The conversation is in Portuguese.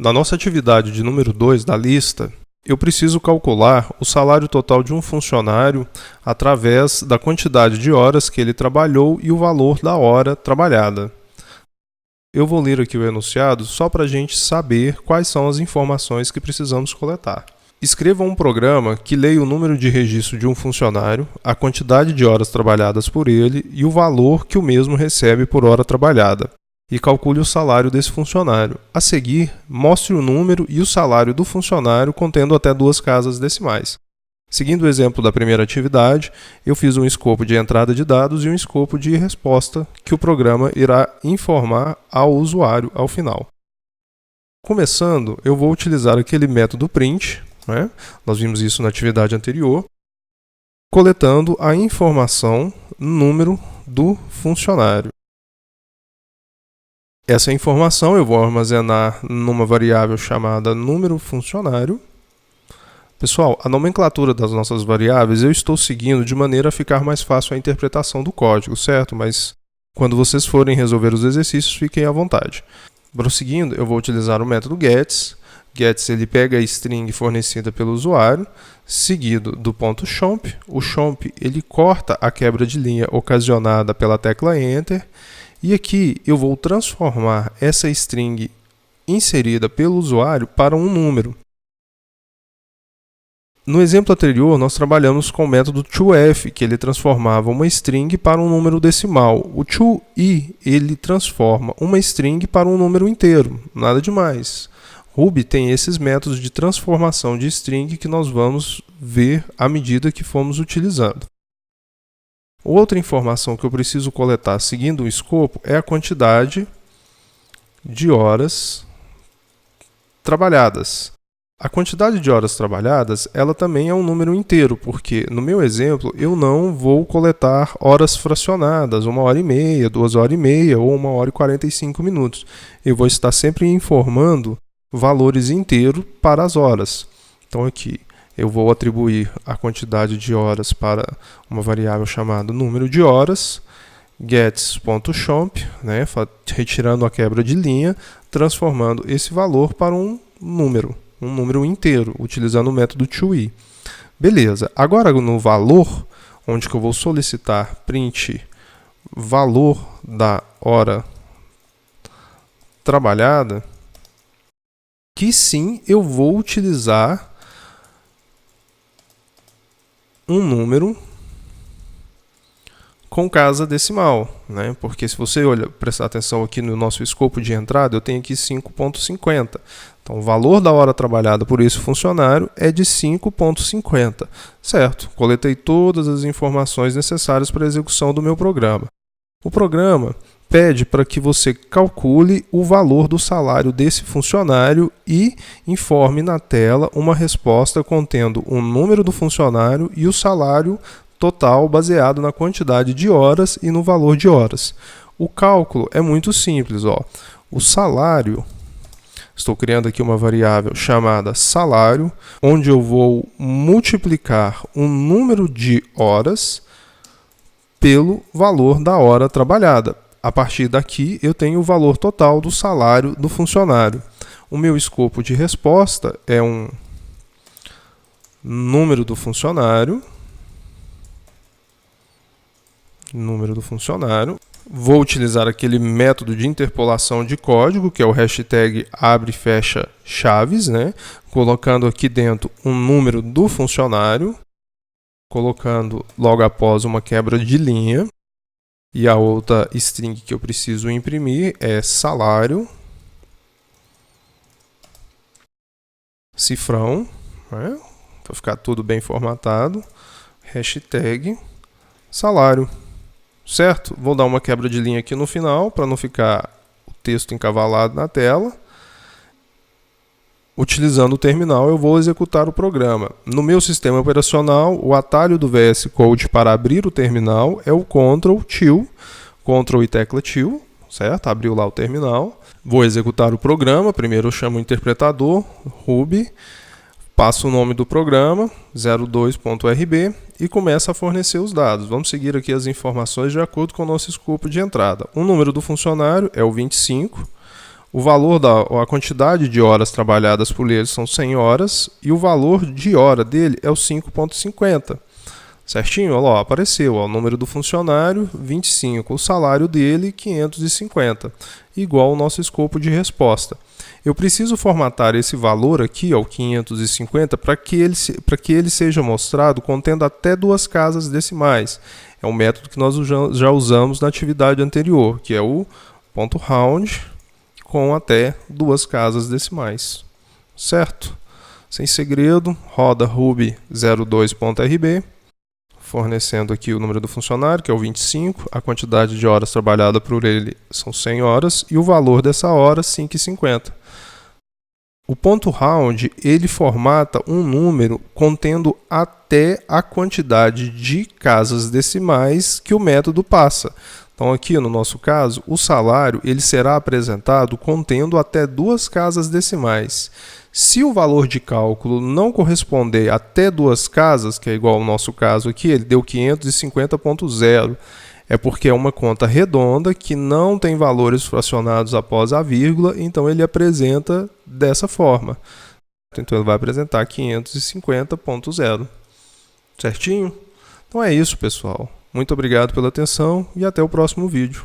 Na nossa atividade de número 2 da lista, eu preciso calcular o salário total de um funcionário através da quantidade de horas que ele trabalhou e o valor da hora trabalhada. Eu vou ler aqui o enunciado só para a gente saber quais são as informações que precisamos coletar. Escreva um programa que leia o número de registro de um funcionário, a quantidade de horas trabalhadas por ele e o valor que o mesmo recebe por hora trabalhada, e calcule o salário desse funcionário. A seguir, mostre o número e o salário do funcionário contendo até 2 casas decimais. Seguindo o exemplo da primeira atividade, eu fiz um escopo de entrada de dados e um escopo de resposta que o programa irá informar ao usuário ao final. Começando, eu vou utilizar aquele método print, né? Nós vimos isso na atividade anterior, coletando a informação número do funcionário. Essa informação eu vou armazenar numa variável chamada número funcionário. Pessoal, a nomenclatura das nossas variáveis eu estou seguindo de maneira a ficar mais fácil a interpretação do código, certo? Mas quando vocês forem resolver os exercícios, fiquem à vontade. Prosseguindo, eu vou utilizar o método gets. Gets ele pega a string fornecida pelo usuário, seguido do ponto chomp. O chomp ele corta a quebra de linha ocasionada pela tecla Enter. E aqui eu vou transformar essa string inserida pelo usuário para um número. No exemplo anterior, nós trabalhamos com o método toF, que ele transformava uma string para um número decimal. O toI, ele transforma uma string para um número inteiro, nada demais. Ruby tem esses métodos de transformação de string que nós vamos ver à medida que formos utilizando. Outra informação que eu preciso coletar seguindo o escopo é a quantidade de horas trabalhadas. A quantidade de horas trabalhadas, ela também é um número inteiro, porque no meu exemplo eu não vou coletar horas fracionadas, 1h30, 2h30 ou 1h45 minutos. Eu vou estar sempre informando valores inteiros para as horas. Então aqui eu vou atribuir a quantidade de horas para uma variável chamada número de horas, gets.chomp, né, retirando a quebra de linha, transformando esse valor para um número inteiro, utilizando o método toI. Beleza, agora no valor, onde que eu vou solicitar print valor da hora trabalhada, que sim eu vou utilizar um número com casa decimal, né? Porque se você prestar atenção aqui no nosso escopo de entrada, eu tenho aqui 5,50. Então, o valor da hora trabalhada por esse funcionário é de 5,50, certo? Coletei todas as informações necessárias para a execução do meu programa. O programa pede para que você calcule o valor do salário desse funcionário e informe na tela uma resposta contendo o número do funcionário e o salário total baseado na quantidade de horas e no valor de horas. O cálculo é muito simples. O salário, estou criando aqui uma variável chamada salário, onde eu vou multiplicar o número de horas pelo valor da hora trabalhada. A partir daqui, eu tenho o valor total do salário do funcionário. O meu escopo de resposta é um número do funcionário. Vou utilizar aquele método de interpolação de código, que é o hashtag abre e fecha chaves, né? Colocando aqui dentro um número do funcionário, colocando logo após uma quebra de linha. E a outra string que eu preciso imprimir é salário, cifrão, né? Para ficar tudo bem formatado, hashtag salário, certo? Vou dar uma quebra de linha aqui no final para não ficar o texto encavalado na tela. Utilizando o terminal, eu vou executar o programa. No meu sistema operacional, o atalho do VS Code para abrir o terminal é o Ctrl e tecla T, certo? Abriu lá o terminal. Vou executar o programa. Primeiro eu chamo o interpretador, Ruby, passo o nome do programa, 02.rb, e começo a fornecer os dados. Vamos seguir aqui as informações de acordo com o nosso escopo de entrada. O número do funcionário é o 25. O valor a quantidade de horas trabalhadas por ele são 100 horas e o valor de hora dele é o 5,50. Certinho? Olha lá, apareceu ó, o número do funcionário, 25, o salário dele, 550, igual ao nosso escopo de resposta. Eu preciso formatar esse valor aqui, ó, o 550, para que ele seja mostrado contendo até 2 casas decimais. É um método que nós já usamos na atividade anterior, que é o ponto round com até 2 casas decimais. Certo? Sem segredo, roda Ruby 02.rb, fornecendo aqui o número do funcionário, que é o 25, a quantidade de horas trabalhadas por ele são 100 horas e o valor dessa hora, 5,50. O ponto round, ele formata um número contendo até a quantidade de casas decimais que o método passa. Então aqui no nosso caso, o salário ele será apresentado contendo até 2 casas decimais. Se o valor de cálculo não corresponder até 2 casas, que é igual ao nosso caso aqui, ele deu 550.0, é porque é uma conta redonda que não tem valores fracionados após a vírgula, então ele apresenta dessa forma. Então ele vai apresentar 550.0. Certinho? Então é isso, pessoal. Muito obrigado pela atenção e até o próximo vídeo.